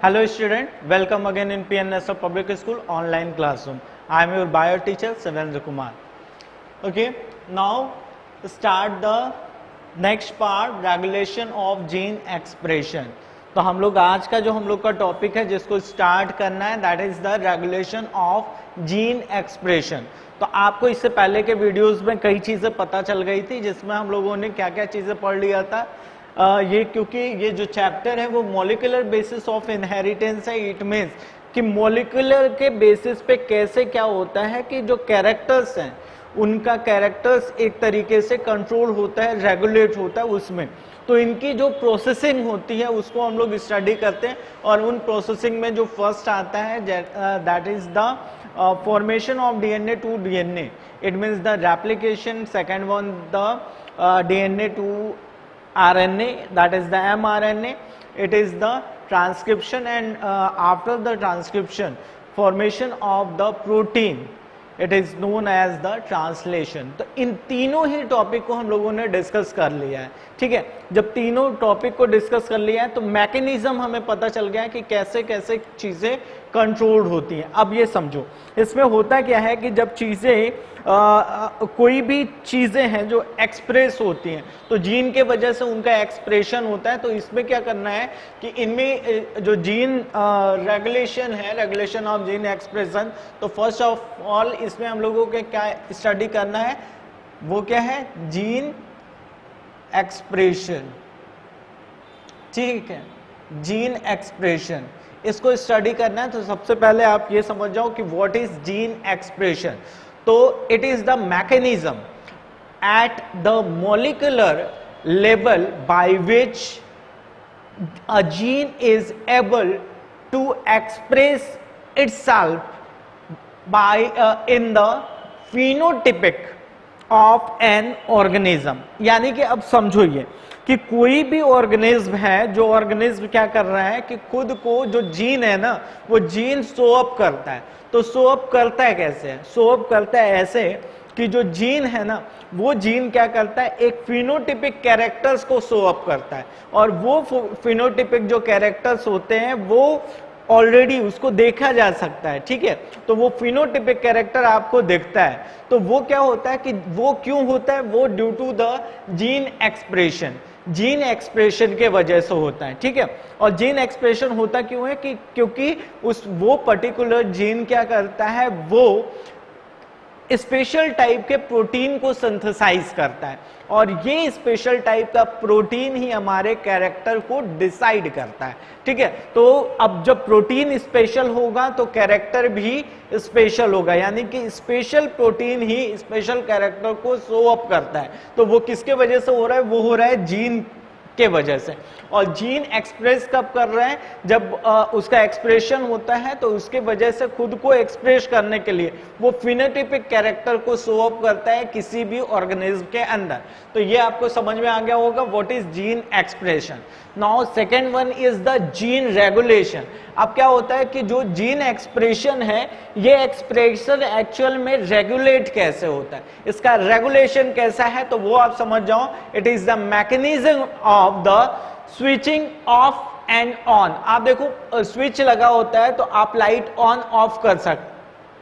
Hello student, welcome again in PNS of Public School online classroom. I am your bio teacher Sivendra Kumar. Okay, now start the next part, regulation of gene expression. तो हम लोग आज का जो हम लोग का topic है जिसको स्टार्ट करना है that is the regulation of gene expression. तो आपको इससे पहले के वीडियोस में कई चीजें पता चल गई थी जिसमें हम लोगों ने क्या क्या चीजें पढ़ लिया था. ये क्योंकि ये जो चैप्टर है वो मॉलिक्यूलर बेसिस ऑफ इनहेरिटेंस है. इट मीन्स कि मॉलिक्यूलर के बेसिस पे कैसे क्या होता है कि जो कैरेक्टर्स हैं उनका कैरेक्टर्स एक तरीके से कंट्रोल होता है, रेगुलेट होता है उसमें. तो इनकी जो प्रोसेसिंग होती है उसको हम लोग स्टडी करते हैं और उन प्रोसेसिंग में जो फर्स्ट आता है that is the formation of DNA to DNA. It means the replication. Second one the DNA to RNA, that is the mRNA. It is the transcription and after the transcription formation of the protein. It is known as the translation. तो इन तीनों ही topic को हम लोगों ने discuss कर लिया है. ठीक है, जब तीनों टॉपिक को डिस्कस कर लिया है तो मैकेनिज्म हमें पता चल गया है कि कैसे कैसे चीजें कंट्रोल्ड होती हैं. अब ये समझो इसमें होता क्या है कि जब चीजें कोई भी चीजें हैं जो एक्सप्रेस होती हैं तो जीन के वजह से उनका एक्सप्रेशन होता है. तो इसमें क्या करना है कि इनमें जो जीन रेगुलेशन है, रेगुलेशन ऑफ जीन एक्सप्रेशन, तो फर्स्ट ऑफ ऑल इसमें हम लोगों को क्या स्टडी करना है, वो क्या है, जीन एक्सप्रेशन. ठीक है, जीन एक्सप्रेशन इसको स्टडी करना है. तो सबसे पहले आप ये समझ जाओ कि व्हाट इज जीन एक्सप्रेशन. तो it is the mechanism at the molecular level by which a gene is able to express itself by in the phenotypic of an organism. यानी कि अब समझो ये कि कोई भी ऑर्गेनिज्म है, जो ऑर्गेनिज्म क्या कर रहा है कि खुद को जो जीन है ना वो जीन शो अप करता है. तो शो अप करता है कैसे, शो अप करता है ऐसे कि जो जीन है ना वो जीन क्या करता है, एक फिनोटाइपिक कैरेक्टर्स को शो अप करता है. और वो फिनोटाइपिक जो कैरेक्टर्स होते हैं वो ऑलरेडी उसको देखा जा सकता है. ठीक है, तो वो फिनोटाइपिक कैरेक्टर आपको दिखता है. तो वो क्या होता है कि वो क्यों होता है, वो due to the gene expression, gene expression के वजह से होता है. ठीक है, और जीन एक्सप्रेशन होता क्यों है कि क्योंकि वो पर्टिकुलर जीन क्या करता है, वो स्पेशल टाइप के प्रोटीन को सिंथेसाइज करता है और ये स्पेशल टाइप का प्रोटीन ही हमारे कैरेक्टर को डिसाइड करता है. ठीक है, तो अब जब प्रोटीन स्पेशल होगा तो कैरेक्टर भी स्पेशल होगा. यानी कि स्पेशल प्रोटीन ही स्पेशल कैरेक्टर को शो अप करता है. तो वो किसके वजह से हो रहा है, वो हो रहा है जीन के वजह से. और जीन एक्सप्रेस कब कर रहे हैं, जब उसका एक्सप्रेशन होता है तो उसके वजह से खुद को एक्सप्रेस करने के लिए वो फिनोटाइपिक कैरेक्टर को शो अप करता है किसी भी ऑर्गेनिज्म के अंदर. तो ये आपको समझ में आ गया होगा what is gene expression. Now second one is the gene regulation. अब क्या होता है कि जो जीन एक्सप्रेशन है ये एक्सप्रेशन एक्चुअल में रेगुलेट कैसे होता है, इसका रेगुलेशन कैसा है, तो वो आप समझ जाओ. It is the mechanism of the switching off and on. आप देखो स्विच लगा होता है तो आप लाइट ऑन ऑफ कर सकते,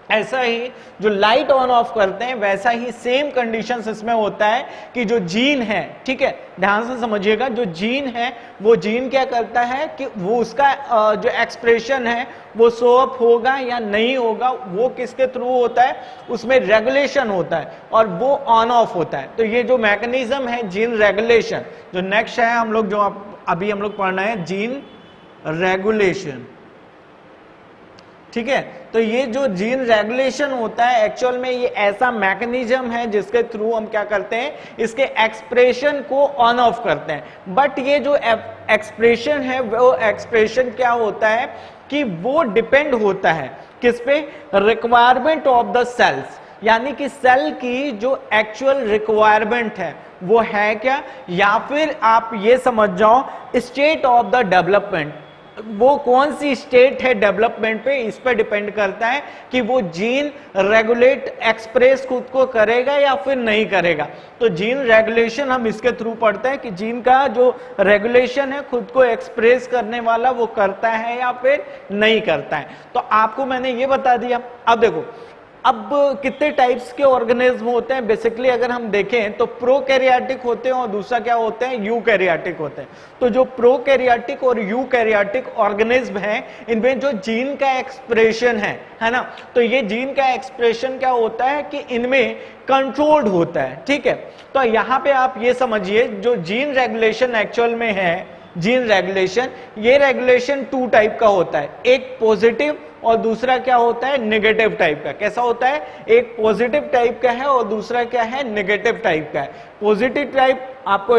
ऐसा ही जो लाइट ऑन ऑफ करते हैं वैसा ही सेम कंडीशंस इसमें होता है कि जो जीन है, ठीक है ध्यान से समझिएगा, जो जीन है वो जीन क्या करता है कि वो उसका जो एक्सप्रेशन है वो शो अप होगा या नहीं होगा, वो किसके थ्रू होता है, उसमें रेगुलेशन होता है और वो ऑन ऑफ होता है. तो ये जो मैकेनिज्म है जीन रेगुलेशन, जो नेक्स्ट है हम लोग जो अभी हम लोग पढ़ना है जीन रेगुलेशन. ठीक है, तो ये जो जीन रेगुलेशन होता है एक्चुअल में ये ऐसा मैकेनिज्म है जिसके थ्रू हम क्या करते हैं, इसके एक्सप्रेशन को ऑन ऑफ करते हैं. बट ये जो एक्सप्रेशन है वो एक्सप्रेशन क्या होता है कि वो डिपेंड होता है किस पे, रिक्वायरमेंट ऑफ द सेल्स. यानी कि सेल की जो एक्चुअल रिक्वायरमेंट है वो है क्या, या फिर आप ये समझ जाओ स्टेट ऑफ द डेवलपमेंट. वो कौन सी स्टेट है डेवलपमेंट पे, इस पर डिपेंड करता है कि वो जीन रेगुलेट एक्सप्रेस खुद को करेगा या फिर नहीं करेगा। तो जीन रेगुलेशन हम इसके थ्रू पढ़ते हैं कि जीन का जो रेगुलेशन है खुद को एक्सप्रेस करने वाला वो करता है या फिर नहीं करता है। तो आपको मैंने ये बता दिया। अब देखो, अब कितने टाइप्स के ऑर्गेनिज्म होते हैं बेसिकली अगर हम देखें तो प्रोकैरियोटिक होते हैं और दूसरा क्या होते हैं, यूकैरियोटिक होते हैं। तो जो प्रोकैरियोटिक और यूकैरियोटिक ऑर्गेनिज्म हैं इनमें जो जीन का एक्सप्रेशन है ना, तो ये जीन का एक्सप्रेशन क्या होता है कि इनमें कंट्रोल्ड होता है। ठीक है, तो यहां पे आप ये समझिए जो जीन रेगुलेशन एक्चुअल में है, जीन रेगुलेशन, ये रेगुलेशन 2 टाइप का होता है, एक पॉजिटिव और दूसरा क्या होता है, नेगेटिव टाइप का। कैसा होता है, एक पॉजिटिव टाइप का है और दूसरा क्या है, नेगेटिव टाइप का है। पॉजिटिव टाइप आपको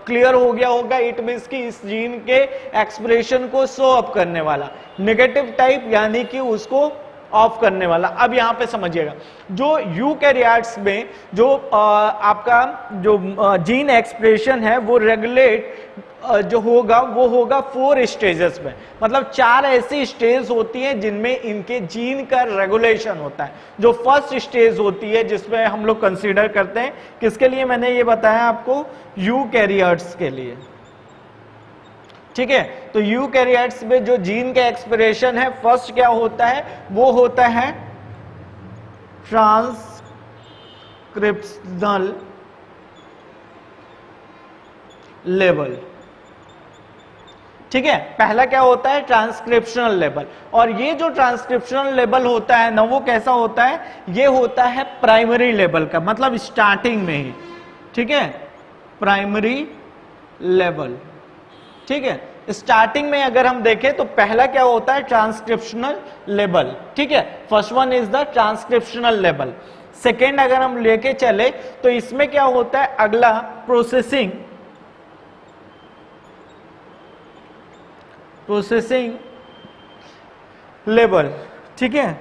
क्लियर हो गया होगा, इट मींस कि इस जीन के एक्सप्रेशन को शो अप करने वाला। नेगेटिव टाइप यानी कि उसको ऑफ करने वाला। अब यहां पे समझिएगा, जो यूकैरियोट्स में जो आपका जो जीन एक्सप्रेशन है वो रेगुलेट जो होगा वो होगा 4 स्टेजेस में, मतलब 4 ऐसी स्टेज होती हैं जिनमें इनके जीन का रेगुलेशन होता है। जो फर्स्ट स्टेज होती है जिसमें हम लोग कंसीडर करते हैं, किसके लिए मैंने ये बताया आपको, यूकैरियोट्स के लिए। ठीक है, तो यूकैरियोट्स में जो जीन का एक्सप्रेशन है फर्स्ट क्या होता है, वो होता है ट्रांसक्रिप्शनल लेवल। ठीक है, पहला क्या होता है, ट्रांसक्रिप्शनल लेवल। और ये जो ट्रांसक्रिप्शनल लेवल होता है ना, वो कैसा होता है, ये होता है प्राइमरी लेवल का, मतलब स्टार्टिंग में ही। ठीक है, प्राइमरी लेवल। ठीक है, स्टार्टिंग में अगर हम देखें तो पहला क्या होता है, ट्रांसक्रिप्शनल लेवल। ठीक है, first one is the transcriptional level. Second अगर हम लेके चले तो इसमें क्या होता है, अगला प्रोसेसिंग लेवल। ठीक है,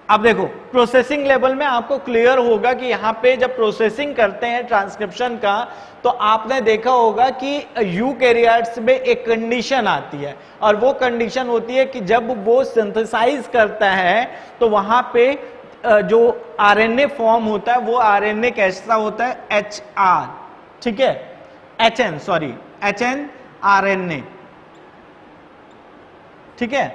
अब देखो प्रोसेसिंग लेवल में आपको क्लियर होगा कि यहां पे जब प्रोसेसिंग करते हैं ट्रांसक्रिप्शन का, तो आपने देखा होगा कि यूकैरियोट्स में एक कंडीशन आती है, और वो कंडीशन होती है कि जब वो सिंथेसाइज करता है तो वहां पे जो आरएनए फॉर्म होता है वो आरएनए कैसा होता है, HR। ठीक है, HN आरएनए। ठीक है,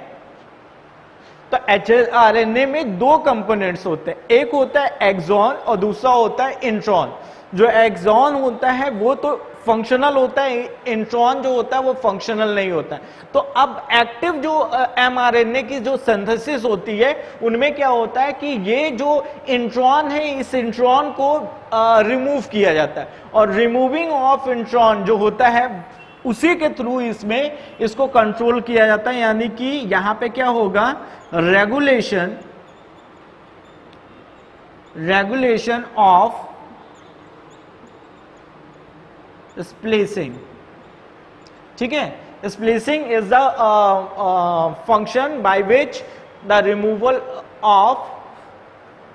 तो एचआरएनए में 2 कंपोनेंट्स होते हैं, एक होता है एक्सॉन और दूसरा होता है इंट्रॉन। जो एक्सॉन होता है वो तो फंक्शनल होता है, इंट्रॉन जो होता है वो फंक्शनल नहीं होता है। तो अब एक्टिव जो एमआरएनए की जो सिंथेसिस होती है उनमें क्या होता है कि ये जो इंट्रॉन है इस इंट्रॉन को रिमूव किया जाता है, और रिमूविंग ऑफ इंट्रॉन जो होता है उसी के थ्रू इसमें इसको कंट्रोल किया जाता है। यानी कि यहां पे क्या होगा, रेगुलेशन ऑफ स्प्लिसिंग। ठीक है, splicing is the function by which the removal of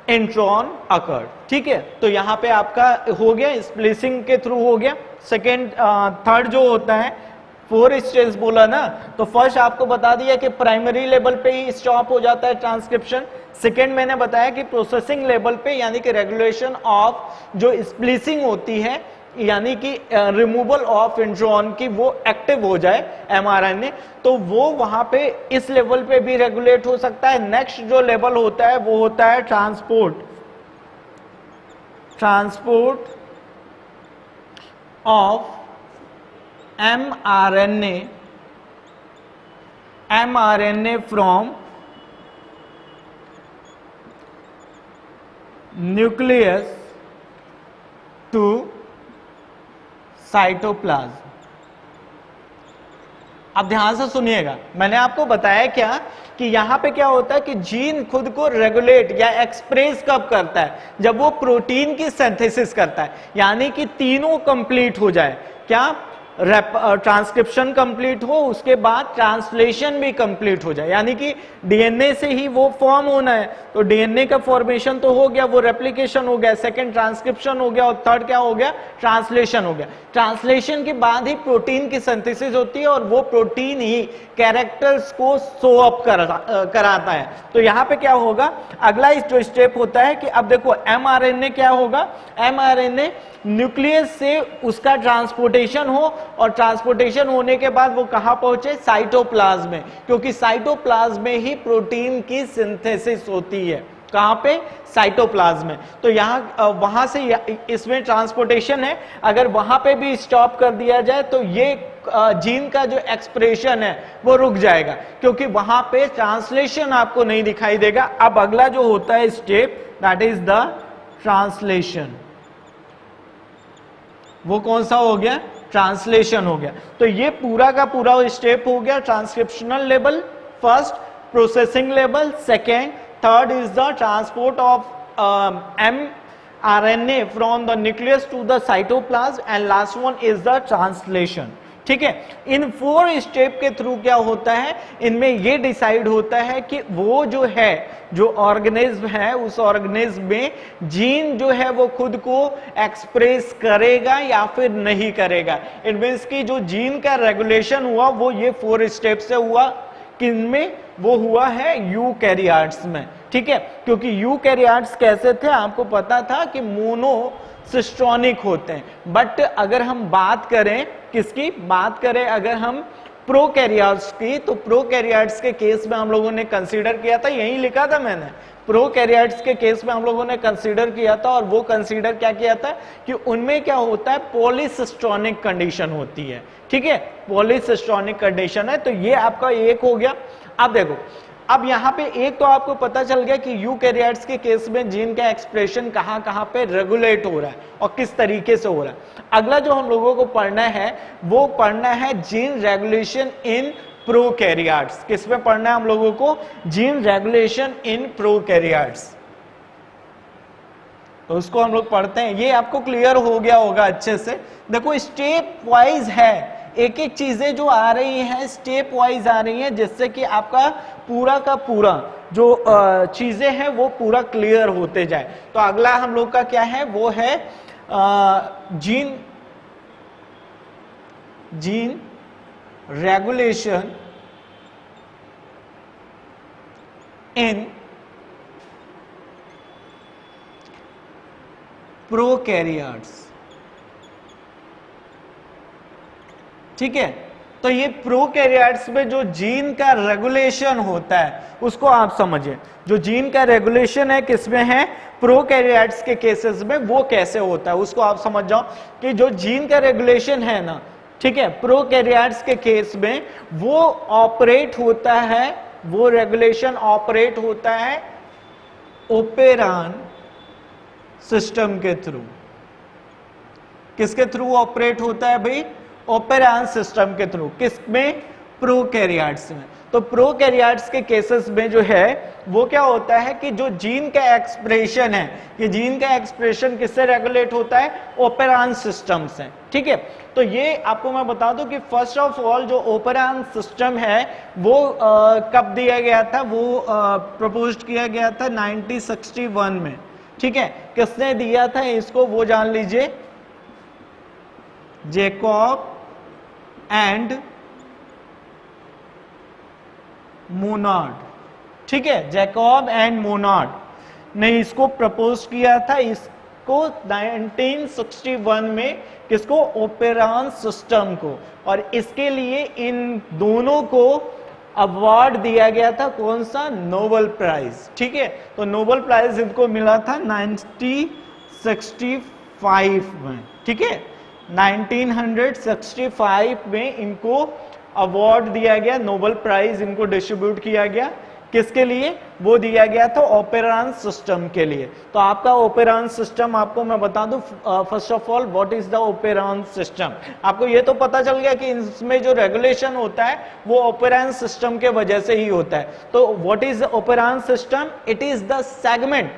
intron occur. ठीक है, तो यहां पे आपका हो गया, स्प्लिसिंग के थ्रू हो गया। सेकेंड थर्ड जो होता है, 4 स्टेज बोला ना, तो फर्स्ट आपको बता दिया कि प्राइमरी लेवल पे ही स्टॉप हो जाता है ट्रांसक्रिप्शन। सेकेंड मैंने बताया कि प्रोसेसिंग लेवल पे, यानी कि रेगुलेशन ऑफ जो स्प्लिसिंग होती है, यानी कि रिमूवल ऑफ इंट्रॉन की वो एक्टिव हो जाए एमआरएनए, तो वो वहां पे इस लेवल पे भी रेगुलेट हो सकता है। नेक्स्ट जो लेवल होता है वो होता है transport of mRNA from nucleus to cytoplasm. अब ध्यान से सुनिएगा, मैंने आपको बताया क्या कि यहां पे क्या होता है कि जीन खुद को रेगुलेट या एक्सप्रेस कब करता है, जब वो प्रोटीन की सिंथेसिस करता है, यानी कि तीनों कंप्लीट हो जाए। क्या, ट्रांसक्रिप्शन कंप्लीट हो, उसके बाद ट्रांसलेशन भी कंप्लीट हो जाए, यानी कि डीएनए से ही वो फॉर्म होना है, तो डीएनए का फॉर्मेशन तो हो गया, वो रेप्लिकेशन हो गया, सेकंड ट्रांसक्रिप्शन हो गया, और थर्ड क्या हो गया, ट्रांसलेशन हो गया। ट्रांसलेशन के बाद ही प्रोटीन की सिंथेसिस होती है और वो प्रोटीन ही कैरेक्टर्स को शो अप कराता है। तो यहां पे क्या होगा, अगला जो स्टेप होता है कि अब देखो एमआरएनए क्या होगा, एमआरएनए न्यूक्लियस से उसका ट्रांसपोर्टेशन हो, और ट्रांसपोर्टेशन होने के बाद वो कहां पहुंचे, साइटोप्लाज्म में, क्योंकि साइटोप्लाज्म में ही प्रोटीन की सिंथेसिस होती है। कहां पे, साइटोप्लाज्म में। तो यहां वहां से इसमें ट्रांसपोर्टेशन है, अगर वहां पे भी स्टॉप कर दिया जाए तो ये जीन का जो एक्सप्रेशन है वो रुक जाएगा, क्योंकि वहां पे ट्रांसलेशन आपको नहीं दिखाई देगा। अब अगला जो होता है step, that is the translation. वो कौन सा हो गया, ट्रांसलेशन हो गया। तो ये पूरा का पूरा स्टेप हो गया, transcriptional level first, processing level second, third is the transport of mRNA from the nucleus to the cytoplasm, and last one is the translation. ठीक है, इन 4 स्टेप के थ्रू क्या होता है, इनमें ये डिसाइड होता है कि वो जो है, जो ऑर्गेनिज्म है, उस ऑर्गेनिज्म में जीन जो है वो खुद को एक्सप्रेस करेगा या फिर नहीं करेगा। इट मींस कि जो जीन का रेगुलेशन हुआ वो ये 4 स्टेप से हुआ, किनमें, वो हुआ है यूकैरियोट्स में। ठीक है, क्योंकि यूकैरियोट्स कैसे थे, आपको पता था कि मोनोसिस्टोनिक होते हैं। बट अगर हम बात करें किसकी बात करें, अगर हम प्रोकैरियोट्स की, तो प्रोकैरियोट्स के केस में हम लोगों ने कंसीडर किया था, यही लिखा था मैंने, प्रोकैरियोट्स के केस में हम लोगों ने कंसीडर किया था, और वो कंसीडर क्या किया था कि उनमें क्या होता है, पॉलीसिस्टोनिक कंडीशन होती है। ठीक है, पॉलीसिस्टोनिक कंडीशन है। तो ये आपका एक हो गया। अब देखो, अब यहां पे एक तो आपको पता चल गया कि यूकैरियोट्स के केस में जीन का एक्सप्रेशन कहां कहां पे रेगुलेट हो रहा है और किस तरीके से हो रहा है। अगला जो हम लोगों को पढ़ना है वो पढ़ना है जीन रेगुलेशन इन प्रोकैरियोट्स। किसमें पढ़ना है हम लोगों को, जीन रेगुलेशन इन प्रोकैरियोट्स। तो उसको हम लोग पढ़ते हैं, ये आपको क्लियर हो गया होगा अच्छे से। देखो स्टेप वाइज है, एक एक चीजें जो आ रही हैं स्टेप वाइज आ रही हैं, जिससे कि आपका पूरा का पूरा जो चीजें हैं वो पूरा क्लियर होते जाए। तो अगला हम लोग का क्या है, वो है जीन रेगुलेशन इन प्रोकैरियोट्स। ठीक है, तो ये प्रोकैरियोट्स में जो जीन का रेगुलेशन होता है उसको आप समझिए। जो जीन का रेगुलेशन है किसमें है, प्रोकैरियोट्स के केसेस में, वो कैसे होता है उसको आप समझ जाओ कि जो जीन का रेगुलेशन है ना, ठीक है, प्रोकैरियोट्स के केस में वो ऑपरेट होता है, वो रेगुलेशन ऑपरेट होता है ओपेरॉन सिस्टम के थ्रू। किसके थ्रू ऑपरेट होता है भाई, ओपेरॉन सिस्टम के थ्रू। किसमें, प्रोकैरियोट्स में। तो प्रोकैरियोट्स के केसेस में जो है वो क्या होता है कि जो जीन का एक्सप्रेशन है, कि जीन का एक्सप्रेशन किससे रेगुलेट होता है, ओपेरॉन सिस्टम से। ठीक है, तो ये आपको मैं बता दूं कि फर्स्ट ऑफ ऑल जो ओपेरॉन सिस्टम है वो कब दिया गया था, वो प्रपोज्ड किया गया था 1961 में। ठीक है, किसने दिया था इसको वो जान लीजिए, जैकब एंड मोनार्ड। ठीक है, जैकब एंड मोनार्ड ने इसको प्रपोज किया था, इसको 1961 में, किसको, ओपेरॉन सिस्टम को। और इसके लिए इन दोनों को अवार्ड दिया गया था, कौन सा, नोबेल प्राइज। ठीक है, तो नोबेल प्राइज इनको मिला था 1965 में। ठीक है, 1965 में इनको अवार्ड दिया गया, नोबेल प्राइज इनको डिस्ट्रीब्यूट किया गया। किसके लिए, वो दिया गया था ओपेरॉन सिस्टम के लिए। तो आपका ओपेरॉन सिस्टम, आपको मैं बता दूं first of all what is the operon system. आपको ये तो पता चल गया कि इसमें जो रेगुलेशन होता है वो ओपेरॉन सिस्टम के वजह से ही होता है। तो what is the operon system, it is the segment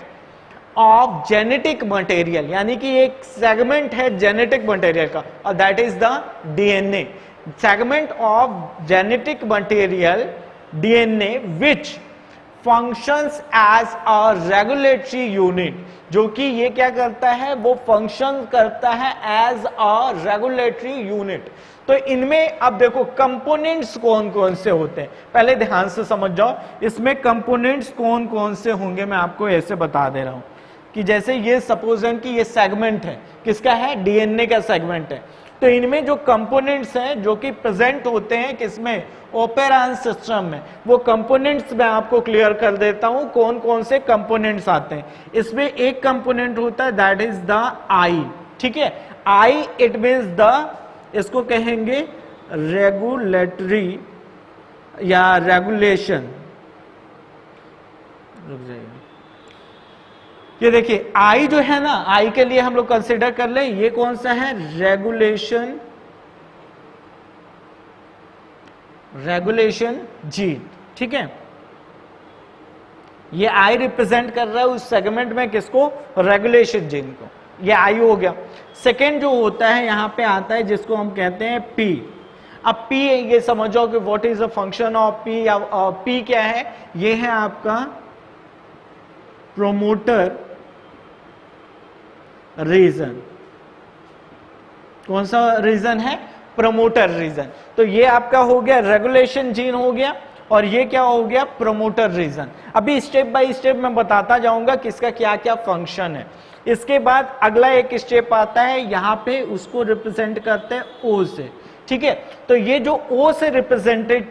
of genetic material, यानी कि एक सेगमेंट है जेनेटिक मटेरियल का, और that is the DNA, segment of genetic material DNA which functions as a regulatory unit, जो कि ये क्या करता है, वो फंक्शन करता है एज अ रेगुलेटरी यूनिट। तो इनमें अब देखो कंपोनेंट्स कौन कौन से होते हैं, पहले ध्यान से समझ जाओ, इसमें कंपोनेंट्स कौन कौन से होंगे मैं आपको ऐसे बता दे रहा हूं कि जैसे ये सपोज है कि ये सेगमेंट है, किसका है, डीएनए का सेगमेंट है। तो इनमें जो कंपोनेंट्स हैं जो कि प्रेजेंट होते हैं किसमें, ओपेरान सिस्टम में, वो कंपोनेंट्स मैं आपको क्लियर कर देता हूं कौन कौन से कंपोनेंट्स आते हैं। इसमें एक कंपोनेंट होता है दैट इज द आई, ठीक है, आई इट मींस द, इसको कहेंगे रेगुलेटरी या रेगुलेशन, रुक जाइए, ये देखिए आई जो है ना, आई के लिए हम लोग कंसिडर कर ले, ये कौन सा है, रेगुलेशन, रेगुलेशन जीन, ठीक है, ये आई रिप्रेजेंट कर रहा है उस सेगमेंट में किसको, रेगुलेशन जीन को, ये आई हो गया। सेकेंड जो होता है यहां पे आता है जिसको हम कहते हैं पी। अब पी ये समझो कि what is the function of P, या पी क्या है, ये है आपका प्रोमोटर रीजन, कौन सा रीजन है, प्रोमोटर रीजन। तो ये आपका हो गया रेगुलेशन जीन हो गया, और ये क्या हो गया, प्रोमोटर रीजन। अभी स्टेप बाय स्टेप मैं बताता जाऊंगा किसका क्या क्या फंक्शन है। इसके बाद अगला एक स्टेप आता है, यहां पे उसको रिप्रेजेंट करते हैं ओ से, ठीक है। तो ये जो ओ से रिप्रेजेंटेड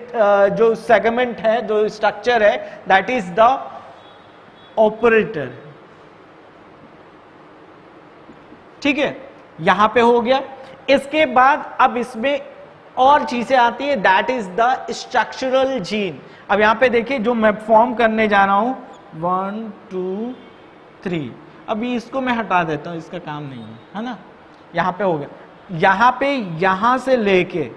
जो सेगमेंट है, जो स्ट्रक्चर है, दैट इज द ऑपरेटर, ठीक है, यहां पे हो गया। इसके बाद अब इसमें और चीजें आती है, that is the structural gene. अब यहां पे देखिए जो मैं फॉर्म करने जा रहा हूं, 1 2 3, अभी इसको मैं हटा देता हूं, इसका काम नहीं है ना, यहां पे हो गया। यहां पे यहां से लेके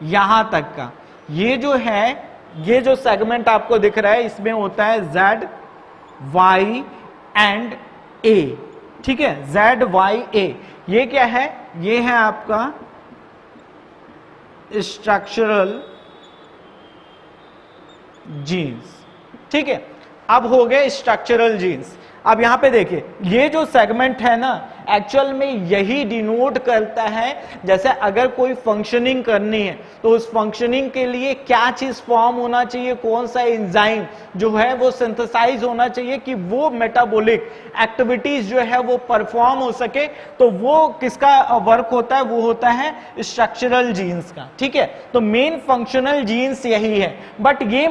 यहां तक का ये जो है, ये जो सेगमेंट आपको दिख रहा है, इसमें होता है Z Y एंड A, ठीक है, Z Y A। ये क्या है, ये है आपका स्ट्रक्चरल जीन्स, ठीक है। अब हो गए स्ट्रक्चरल जीन्स। अब यहां पे देखिए ये जो सेगमेंट है ना, एक्चुअल में यही डिनोट करता है, जैसे अगर कोई फंक्शनिंग करनी है तो उस फंक्शनिंग के लिए क्या चीज फॉर्म होना चाहिए, कौन सा एंजाइम जो है वो सिंथेसाइज होना चाहिए कि वो मेटाबॉलिक एक्टिविटीज जो है वो परफॉर्म हो सके। तो वो किसका वर्क होता है, वो होता है स्ट्रक्चरल जीन्स का, ठीक है। तो मेन फंक्शनल जीन्स यही है, बट ये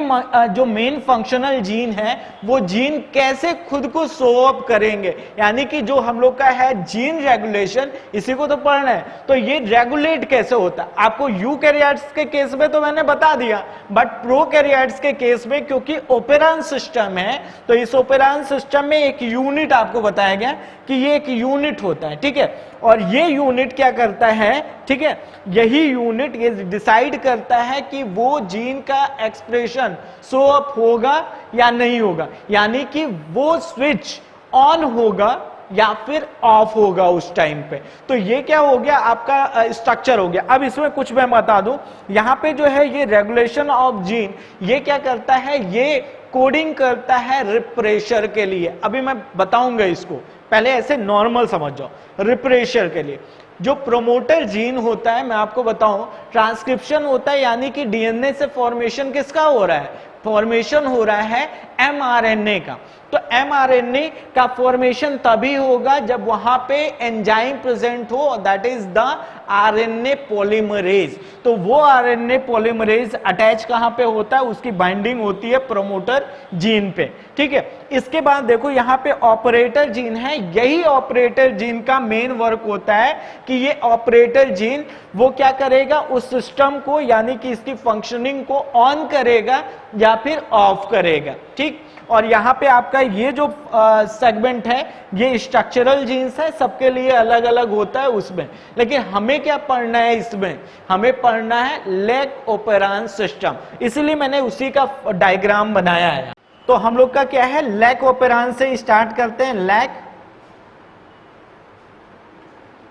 जो मेन फंक्शनल जीन है वो जीन कैसे खुद को शो अप करेंगे, यानी कि जो हम लोग का है जीन रेगुलेशन, इसी को तो पढ़ना है। तो ये रेगुलेट कैसे होता है, आपको यूकैरियोट्स के केस में तो मैंने बता दिया, बट प्रोकैरियोट्स के केस में क्योंकि ओपेरान सिस्टम है, तो इस ओपेरान सिस्टम में एक यूनिट आपको बताया गया कि ये एक यूनिट होता है, ठीक है। और ये यूनिट क्या करता है, ठीक है, यही यूनिट ये डिसाइड करता है कि वो जीन का एक्सप्रेशन शो अप होगा या नहीं होगा, यानी कि वो स्विच ऑन होगा या फिर ऑफ होगा उस टाइम पे। तो ये क्या हो गया, आपका स्ट्रक्चर हो गया। अब इसमें कुछ मैं बता दूं, यहां पे जो है ये रेगुलेशन ऑफ जीन, ये क्या करता है, ये कोडिंग करता है रिप्रेशर के लिए। अभी मैं बताऊंगा इसको, पहले ऐसे नॉर्मल समझ जाओ। रिप्रेशर के लिए जो प्रोमोटर जीन होता है, मैं आपको बताऊं, ट्रांसक्रिप्शन होता है, यानी कि डीएनए से फॉर्मेशन किसका हो रहा है, फॉर्मेशन हो रहा है एमआरएनए का। तो एमआरएनए का फॉर्मेशन तभी होगा जब वहां पे एंजाइम प्रेजेंट हो, that is the RNA polymerase. तो वो आरएनए पॉलीमरेज अटैच कहां पे होता है, उसकी बाइंडिंग होती है प्रोमोटर जीन पे, ठीक है। इसके बाद देखो यहां पे ऑपरेटर जीन है, यही ऑपरेटर जीन का मेन वर्क होता है कि ये ऑपरेटर जीन वो क्या करेगा, उस सिस्टम को यानी कि इसकी फंक्शनिंग को ऑन करेगा या फिर ऑफ करेगा, ठीक। और यहां पे आपका ये जो सेगमेंट है ये स्ट्रक्चरल जीन्स है, सबके लिए अलग अलग होता है उसमें। लेकिन हमें क्या पढ़ना है इसमें, हमें पढ़ना है लैक ओपेरान सिस्टम, इसीलिए मैंने उसी का डायग्राम बनाया है। तो हम लोग का क्या है, लैक ओपेरान से स्टार्ट करते हैं। Lac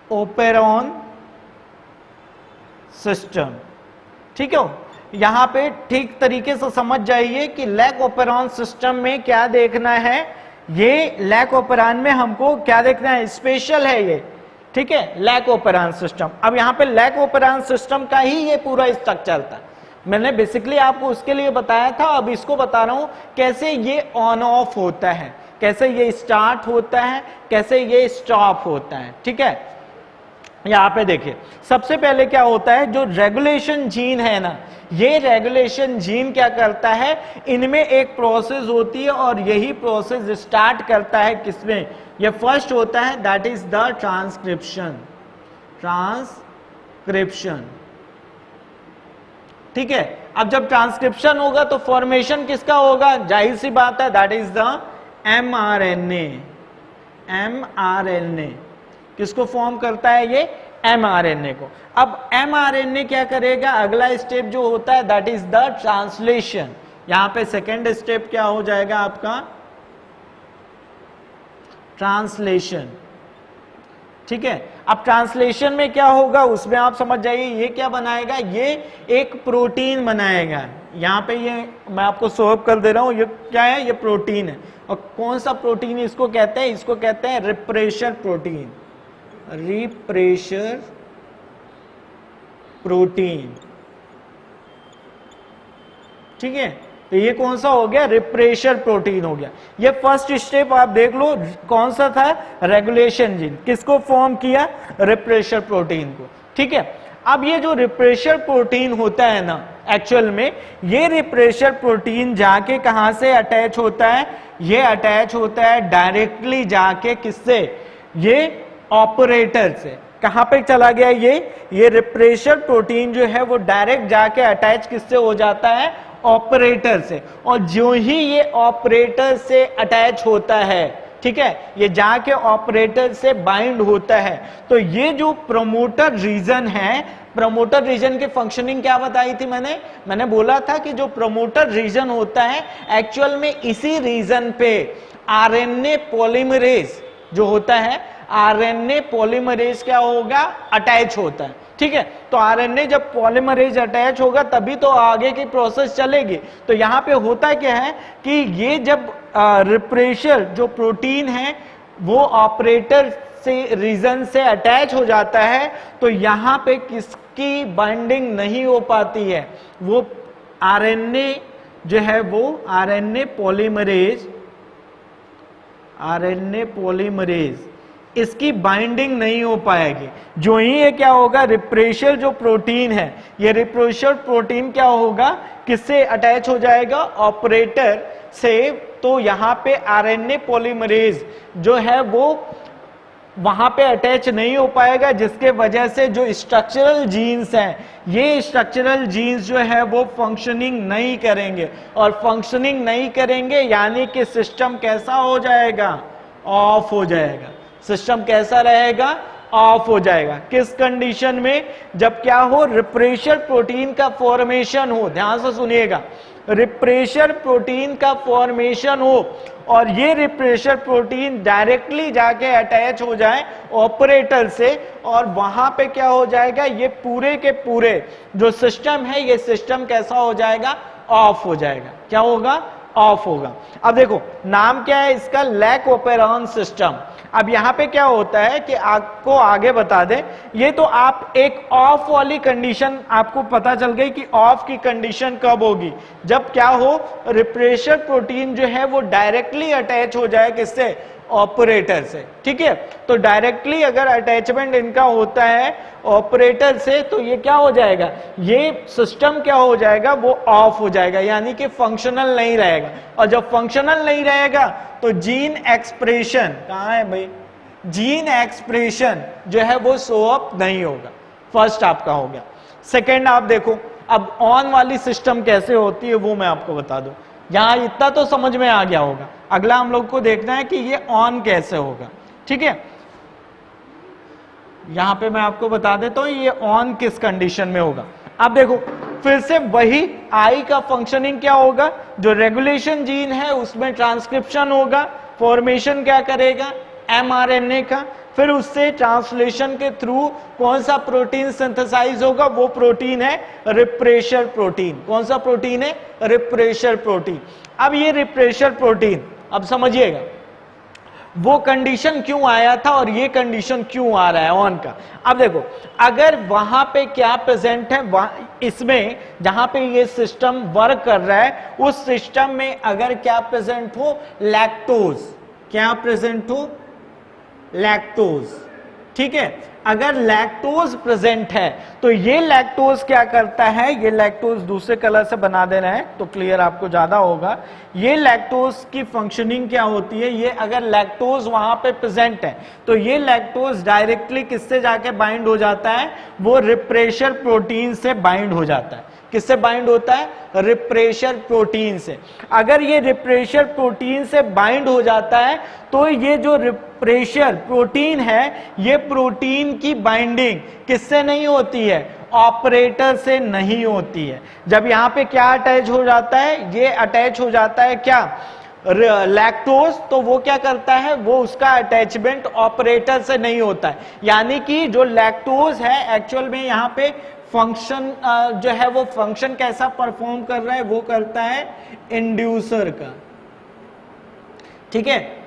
operon system. ठीक है, यहां पे ठीक तरीके से समझ जाइए कि लैक ओपेरॉन सिस्टम में क्या देखना है। ये लैक ओपेरॉन में हमको क्या देखना है, स्पेशल है ये। ठीक है, लैक ओपेरॉन सिस्टम। अब यहां पे लैक ओपेरॉन सिस्टम का ही ये पूरा स्ट्रक्चर था। मैंने बेसिकली आपको उसके लिए बताया था, अब इसको बता रहा हूं कैसे ये ऑन ऑफ होता है, कैसे ये स्टार्ट होता है, कैसे ये स्टॉप होता है। ठीक है, यहां पे देखिए सबसे पहले क्या होता है, जो रेगुलेशन जीन है ना, ये रेगुलेशन जीन क्या करता है, इनमें एक प्रोसेस होती है और यही प्रोसेस स्टार्ट करता है किसमें, ये फर्स्ट होता है, that is the transcription. Transcription, ठीक है। अब जब ट्रांसक्रिप्शन होगा तो फॉर्मेशन किसका होगा, जाहिर सी बात है, that is the mRNA। mRNA किसको फॉर्म करता है, ये mRNA को। अब mRNA क्या करेगा, अगला स्टेप जो होता है दैट इज द ट्रांसलेशन। यहां पे सेकेंड स्टेप क्या हो जाएगा आपका, ट्रांसलेशन। ठीक है, अब ट्रांसलेशन में क्या होगा, उसमें आप समझ जाइए ये क्या बनाएगा, ये एक प्रोटीन बनाएगा। यहां पे ये मैं आपको सोप कर दे रहा हूं, ये क्या है, ये प्रोटीन है। और कौन सा प्रोटीन इसको कहते हैं, इसको कहते हैं रिप्रेशर प्रोटीन। रिप्रेशर प्रोटीन, ठीक है। तो ये कौन सा हो गया, रिप्रेशर प्रोटीन हो गया। ये फर्स्ट स्टेप आप देख लो, कौन सा था, रेगुलेशन जीन। किसको फॉर्म किया, रिप्रेशर प्रोटीन को। ठीक है, अब ये जो रिप्रेशर प्रोटीन होता है ना, एक्चुअल में ये रिप्रेशर प्रोटीन जाके कहां से अटैच होता है, ये अटैच होता है डायरेक्टली जाके किससे, ये ऑपरेटर से। कहां पे चला गया ये रिप्रेशर प्रोटीन जो है वो डायरेक्ट जाके अटैच किससे हो जाता है, ऑपरेटर से। और जो ही ये ऑपरेटर से अटैच होता है, ठीक है, ये जाके ऑपरेटर से बाइंड होता है, तो ये जो प्रमोटर रीजन है, प्रमोटर रीजन की फंक्शनिंग क्या बताई थी मैंने बोला था कि जो प्रमोटर रीजन होता है एक्चुअल में इसी रीजन पे आरएनए पॉलीमरेज जो होता है, आरएनए पॉलीमरेज क्या होगा, अटैच होता है। ठीक है, तो आरएनए जब पॉलीमरेज अटैच होगा तभी तो आगे की प्रोसेस चलेगी। तो यहां पे होता क्या है कि ये जब रिप्रेशर जो प्रोटीन है वो ऑपरेटर से रीजन से अटैच हो जाता है, तो यहां पे किसकी बाइंडिंग नहीं हो पाती है, वो आरएनए जो है वो आरएनए पॉलीमरेज इसकी बाइंडिंग नहीं हो पाएगी। जो ही ये क्या होगा, रिप्रेशर जो प्रोटीन है, ये रिप्रेशर प्रोटीन क्या होगा, किससे अटैच हो जाएगा, ऑपरेटर से। तो यहां पे आरएनए पॉलीमरेज जो है वो वहां पे अटैच नहीं हो पाएगा, जिसके वजह से जो स्ट्रक्चरल जीन्स हैं, ये स्ट्रक्चरल जीन्स जो है वो फंक्शनिंग नहीं करेंगे। और फंक्शनिंग नहीं करेंगे यानी कि सिस्टम कैसा हो जाएगा, ऑफ हो जाएगा। सिस्टम कैसा रहेगा, ऑफ हो जाएगा। किस कंडीशन में, जब क्या हो, रिप्रेशर प्रोटीन का फॉर्मेशन हो। ध्यान से सुनिएगा, रिप्रेशर प्रोटीन का फॉर्मेशन हो और ये रिप्रेशर प्रोटीन डायरेक्टली जाके अटैच हो जाए ऑपरेटर से, और वहां पे क्या हो जाएगा, ये पूरे के पूरे जो सिस्टम है, ये सिस्टम कैसा हो जाएगा, ऑफ हो जाएगा। क्या होगा, ऑफ होगा। अब देखो नाम क्या है इसका, लैक ओपेरॉन सिस्टम। अब यहां पे क्या होता है कि आपको आगे बता दें, ये तो आप एक ऑफ वाली कंडीशन आपको पता चल गई कि ऑफ की कंडीशन कब होगी, जब क्या हो, रिप्रेशर प्रोटीन जो है वो डायरेक्टली अटैच हो जाए किससे, ऑपरेटर से। ठीक है, तो डायरेक्टली अगर अटैचमेंट इनका होता है ऑपरेटर से, तो ये क्या हो जाएगा, ये सिस्टम क्या हो जाएगा, वो ऑफ हो जाएगा, यानी कि फंक्शनल नहीं रहेगा। और जब फंक्शनल नहीं रहेगा तो जीन एक्सप्रेशन, कहां है भाई, जीन एक्सप्रेशन जो है वो शो अप नहीं होगा। फर्स्ट आपका हो गया। सेकेंड आप देखो, अब ऑन वाली सिस्टम कैसे होती है वो मैं आपको बता दूं। यहां इतना तो समझ में आ गया होगा, अगला हम लोग को देखना है कि ये ऑन कैसे होगा। ठीक है, यहां पे मैं आपको बता देता हूं ये ऑन किस कंडीशन में होगा। अब देखो फिर से वही आई का फंक्शनिंग क्या होगा, जो रेगुलेशन जीन है उसमें ट्रांसक्रिप्शन होगा, फॉर्मेशन क्या करेगा, mRNA का, फिर उससे ट्रांसलेशन के थ्रू कौन सा प्रोटीन सिंथेसाइज होगा, वो प्रोटीन है रिप्रेशर प्रोटीन। कौन सा प्रोटीन है, रिप्रेशर प्रोटीन। अब ये रिप्रेशर प्रोटीन, अब समझिएगा वो कंडीशन क्यों आया था और ये कंडीशन क्यों आ रहा है ऑन का। अब देखो, अगर वहां पे क्या प्रेजेंट है, इसमें जहां पे ये सिस्टम वर्क कर रहा है, उस सिस्टम में अगर क्या प्रेजेंट हो, लैक्टोज, क्या प्रेजेंट हो, लैक्टोज, ठीक है। अगर लैक्टोज प्रेजेंट है तो ये लैक्टोज क्या करता है, ये लैक्टोज दूसरे कलर से बना देना है तो क्लियर आपको ज्यादा होगा। ये लैक्टोज की फंक्शनिंग क्या होती है, ये अगर लैक्टोज वहां पे प्रेजेंट है तो ये लैक्टोज डायरेक्टली किससे जाके बाइंड हो जाता है, वो रिप्रेशर प्रोटीन से बाइंड हो जाता है। किससे बाइंड होता है, रिप्रेशर प्रोटीन से। अगर ये रिप्रेशर प्रोटीन से बाइंड हो जाता है तो ये जो रिप्रेशर प्रोटीन है, ये प्रोटीन की बाइंडिंग किससे नहीं होती है, ऑपरेटर से नहीं होती है। जब यहां पे क्या अटैच हो जाता है, ये अटैच हो जाता है क्या, लैक्टोज, तो वो क्या करता है, वो उसका अटैचमेंट ऑपरेटर से नहीं होता है। यानी कि जो लैक्टोज है एक्चुअल में यहां पे फंक्शन जो है वो फंक्शन कैसा परफॉर्म कर रहा है, वो करता है इंड्यूसर का, ठीक है।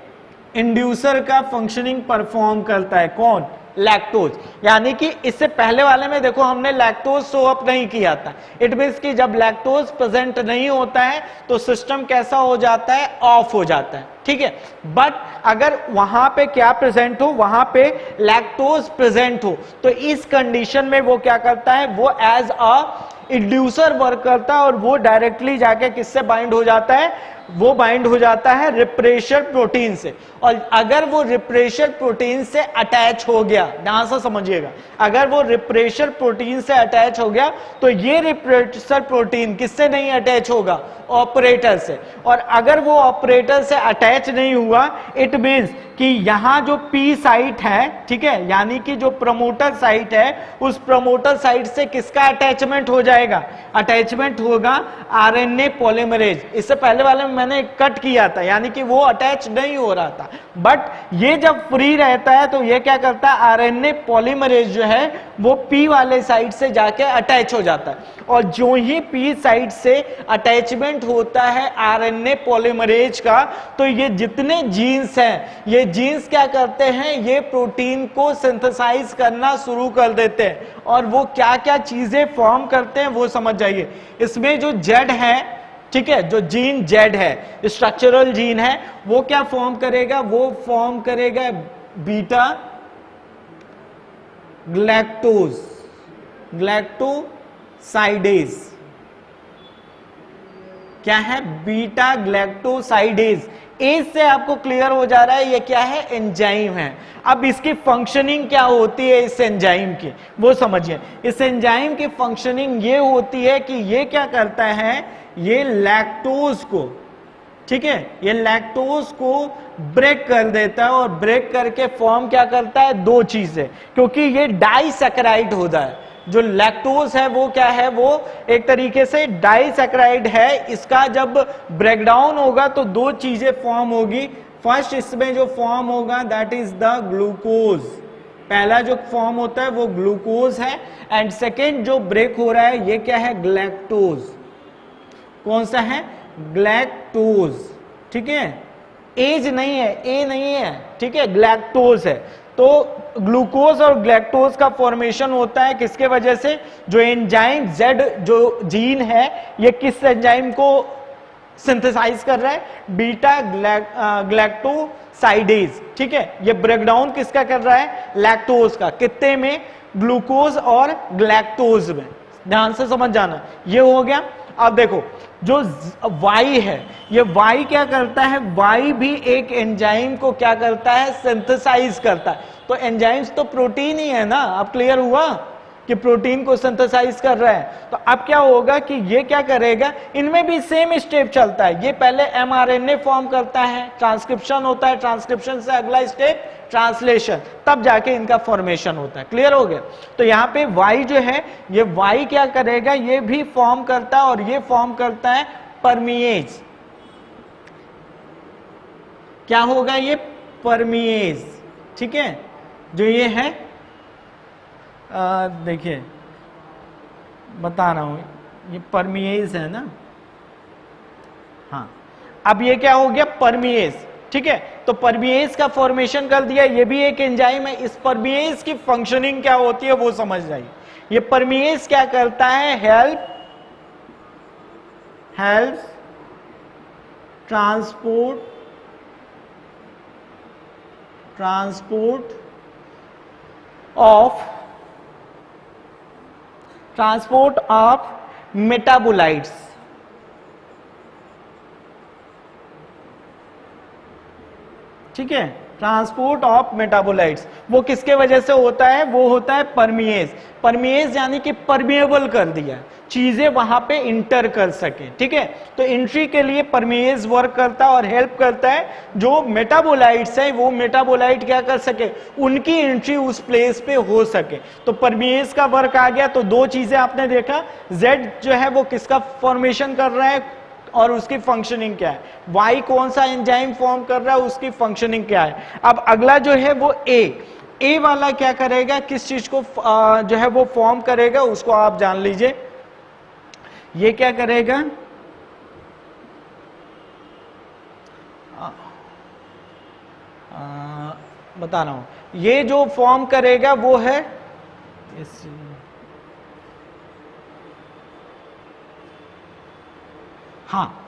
इंड्यूसर का फंक्शनिंग परफॉर्म करता है कौन, लैक्टोज। यानी कि इससे पहले वाले में देखो हमने लैक्टोज शो अप नहीं किया था। इट मींस कि जब लैक्टोज प्रेजेंट नहीं होता है तो सिस्टम कैसा हो जाता है, ऑफ हो जाता है, ठीक है। बट अगर वहां पे क्या प्रेजेंट हो, वहां पे लैक्टोज प्रेजेंट हो, तो इस कंडीशन में वो क्या करता है, वो एज अ इंड्यूसर वर्क करता है और वो डायरेक्टली जाके किससे बाइंड हो जाता है, वो बाइंड हो जाता है रिप्रेशर प्रोटीन से। और अगर वो रिप्रेशर प्रोटीन से अटैच हो गया, ध्यान से समझिएगा, अगर वो रिप्रेशर प्रोटीन से अटैच हो गया तो ये रिप्रेशर प्रोटीन किससे नहीं अटैच होगा, ऑपरेटर से। और अगर वो ऑपरेटर से अटैच नहीं हुआ, इट मींस कि यहां जो पी साइट है, ठीक है, यानी कि जो प्रमोटर साइट है, उस प्रमोटर साइट से किसका अटैचमेंट हो जाएगा, अटैचमेंट होगा आरएनए पॉलीमरेज। इससे पहले वाले में मैंने कट किया था, यानी कि वो अटैच नहीं हो रहा था। बट ये जब फ्री रहता है तो ये क्या करता है, आरएनए पॉलीमरेज जो है वो पी वाले साइट से जाके अटैच हो जाता है। और जो ही पी साइट से अटैचमेंट होता है आरएनए पॉलीमरेज का, तो ये जितने जीन्स हैं, ये जीन्स क्या करते हैं, ये प्रोटीन को सिंथेसाइज करना शुरू कर देते हैं। और वो क्या क्या चीजें फॉर्म करते हैं वो समझ जाइए। इसमें जो जेड है, ठीक है, जो जीन जेड है, स्ट्रक्चरल जीन है, वो क्या फॉर्म करेगा, वो फॉर्म करेगा बीटा ग्लैक्टोज, ग्लैक्टोसाइडेज। क्या है, बीटा ग्लैक्टोसाइडेज। एज से आपको क्लियर हो जा रहा है ये क्या है, एंजाइम है। अब इसकी फंक्शनिंग क्या होती है इस एंजाइम की, वो समझिए। इस एंजाइम की फंक्शनिंग ये होती है कि ये क्या करता है, ये लैक्टोज को, ठीक है, ये लैक्टोज को ब्रेक कर देता है। और ब्रेक करके फॉर्म क्या करता है, दो चीजें, क्योंकि ये डाइसैकेराइड होता है। जो लैक्टोज है वो क्या है, वो एक तरीके से डाइसैकेराइड है। इसका जब ब्रेकडाउन होगा तो दो चीजें फॉर्म होगी। फर्स्ट इसमें जो फॉर्म होगा दैट इज द ग्लूकोज। पहला जो फॉर्म होता है वो ग्लूकोज है। एंड सेकेंड जो ब्रेक हो रहा है ये क्या है, ग्लैक्टोज। कौन सा है, ग्लैक्टोज, ठीक है। एज नहीं है, ए नहीं है, ठीक है, ग्लैक्टोज है। तो ग्लूकोज और ग्लैक्टोज का फॉर्मेशन होता है किसके वजह से, जो एंजाइम जेड जो जीन है ये किस एंजाइम को सिंथेसाइज कर रहा है, बीटा ग्लैक्टोसाइडेज, ठीक है। ये ब्रेकडाउन किसका कर रहा है, लैक्टोज का। कितने में, ग्लूकोज और ग्लैक्टोज में। ध्यान से समझ जाना, ये हो गया। अब देखो जो Y है, ये Y क्या करता है, Y भी एक एंजाइम को क्या करता है, सिंथेसाइज करता है। तो एंजाइम्स तो प्रोटीन ही है ना, अब क्लियर हुआ कि प्रोटीन को सिंथेसाइज कर रहा है। तो अब क्या होगा कि ये क्या करेगा, इनमें भी सेम स्टेप चलता है। ये पहले mRNA फॉर्म करता है, ट्रांसक्रिप्शन होता है, ट्रांसक्रिप्शन से अगला स्टेप ट्रांसलेशन, तब जाके इनका फॉर्मेशन होता है। क्लियर हो गया। तो यहाँ पे Y जो है, ये Y क्या करेगा, ये भी फॉर्म करता है और ये फॉर्म करता है परमिएज। क्या होगा ये, परमिएज, ठीक है। जो ये है, देखिए बता रहा हूं, ये परमिएज है ना, हाँ। अब ये क्या हो गया, परमिएज, ठीक है। तो परमिएज का फॉर्मेशन कर दिया, ये भी एक एंजाइम है। इस परमिएज की फंक्शनिंग क्या होती है वो समझ जाइए। ये परमिएज क्या करता है, हेल्प ट्रांसपोर्ट ऑफ मेटाबोलाइट्स, ठीक है। ट्रांसपोर्ट ऑफ मेटाबोलाइट्स वो किसके वजह से होता है, वो होता है परमिएज। परमिएज यानी कि परमिएबल कर दिया, चीजें वहां पे इंटर कर सके, ठीक है। तो एंट्री के लिए परमिएज वर्क करता है और हेल्प करता है जो मेटाबोलाइट्स है, वो मेटाबोलाइट क्या कर सके, उनकी एंट्री उस प्लेस पे हो सके। तो परमिएज का वर्क आ गया। तो दो चीजें आपने देखा, जेड जो है वो किसका फॉर्मेशन कर रहा है और उसकी फंक्शनिंग क्या है, वाई कौन सा एंजाइम फॉर्म कर रहा है, उसकी फंक्शनिंग क्या है। अब अगला जो है वो ए वाला क्या करेगा, किस चीज को जो है वो फॉर्म करेगा, उसको आप जान लीजिए। ये क्या करेगा, बता रहा हूं, ये जो फॉर्म करेगा वो है हाँ,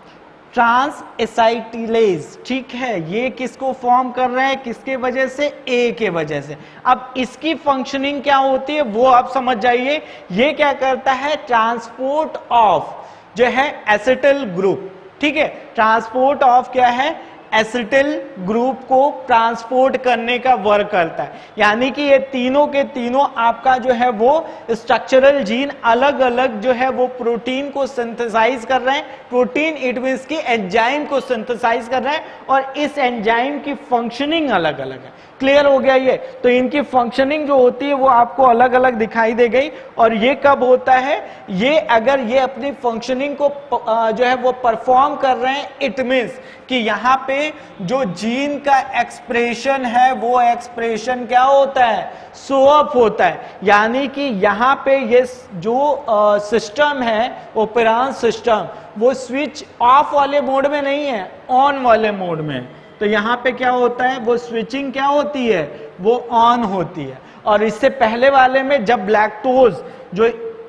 ट्रांस एसाइटिलेज, ठीक है। ये किसको फॉर्म कर रहा है, किसके वजह से, ए के वजह से। अब इसकी फंक्शनिंग क्या होती है वो आप समझ जाइए। ये क्या करता है, ट्रांसपोर्ट ऑफ जो है एसिटिल ग्रुप, ठीक है। ट्रांसपोर्ट ऑफ क्या है, एसिटिल ग्रुप को ट्रांसपोर्ट करने का वर्क करता है। यानी कि ये तीनों के तीनों आपका जो है वो स्ट्रक्चरल जीन अलग अलग जो है वो प्रोटीन को सिंथेसाइज कर रहे हैं। प्रोटीन इट मींस की एंजाइम को सिंथेसाइज कर रहे हैं और इस एंजाइम की फंक्शनिंग अलग अलग है। क्लियर हो गया ये। तो इनकी फंक्शनिंग जो होती है वो आपको अलग अलग दिखाई दे गई। और ये कब होता है, ये अगर ये अपनी फंक्शनिंग को जो है वो परफॉर्म कर रहे हैं, इट मींस कि यहां पे जो जीन का एक्सप्रेशन है वो एक्सप्रेशन क्या होता है, शो अप होता है। यानी कि यहां पे ये जो सिस्टम है, ओपेरान सिस्टम, वो स्विच ऑफ वाले मोड में नहीं है, ऑन वाले मोड में। तो यहां पे क्या होता है, वो स्विचिंग क्या होती है, वो ऑन होती है। और इससे पहले वाले में जब लैक्टोज जो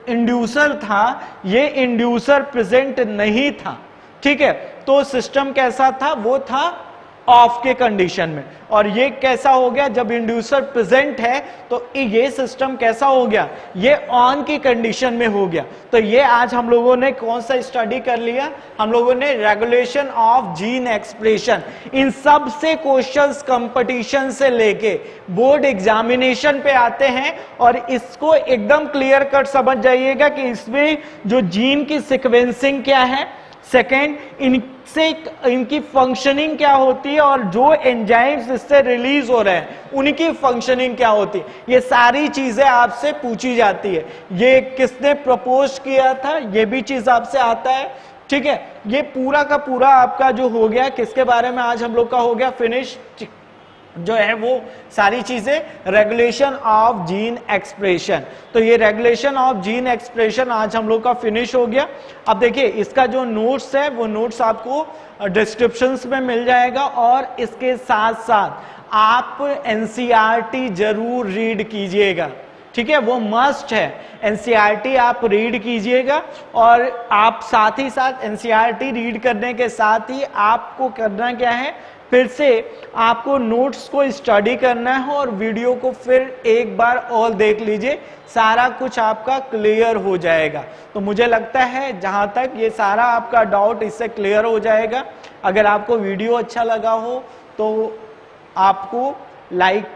इंड्यूसर था, ये इंड्यूसर प्रेजेंट नहीं था, ठीक है। तो सिस्टम कैसा था, वो था ऑफ के कंडीशन में। और ये कैसा हो गया, जब इंड्यूसर प्रेजेंट है तो ये सिस्टम कैसा हो गया, ये ऑन की कंडीशन में हो गया। तो ये आज हम लोगों ने कौन सा स्टडी कर लिया, हम लोगों ने रेगुलेशन ऑफ जीन एक्सप्रेशन। इन सब से क्वेश्चंस कंपटीशन से लेके बोर्ड एग्जामिनेशन पे आते हैं। और इसको एकदम क्लियर कट समझ जाइएगा कि इसमें जो जीन की सिक्वेंसिंग क्या है, सेकेंड इनसे इनकी फंक्शनिंग क्या होती है, और जो एंजाइम्स इससे रिलीज हो रहे हैं उनकी फंक्शनिंग क्या होती है, ये सारी चीजें आपसे पूछी जाती है। ये किसने प्रपोज किया था, ये भी चीज आपसे आता है, ठीक है। ये पूरा का पूरा आपका जो हो गया, किसके बारे में आज हम लोग का हो गया फिनिश, जो है वो सारी चीजें रेगुलेशन ऑफ जीन एक्सप्रेशन। तो ये रेगुलेशन ऑफ जीन एक्सप्रेशन आज हम लोग का फिनिश हो गया। अब देखिए इसका जो नोट्स है वो नोट्स आपको डिस्क्रिप्शंस में मिल जाएगा। और इसके साथ साथ आप एनसीईआरटी जरूर रीड कीजिएगा, ठीक है, वो मस्ट है। एनसीईआरटी आप रीड कीजिएगा। और आप साथ ही साथ एनसीईआरटी रीड करने के साथ ही आपको करना क्या है, फिर से आपको नोट्स को स्टडी करना है और वीडियो को फिर एक बार और देख लीजिए, सारा कुछ आपका क्लियर हो जाएगा। तो मुझे लगता है जहां तक ये सारा आपका डाउट इससे क्लियर हो जाएगा। अगर आपको वीडियो अच्छा लगा हो तो आपको लाइक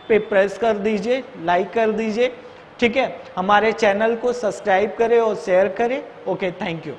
पे प्रेस कर दीजिए, लाइक कर दीजिए, ठीक है। हमारे चैनल को सब्सक्राइब करें और शेयर करें। Okay, thank you.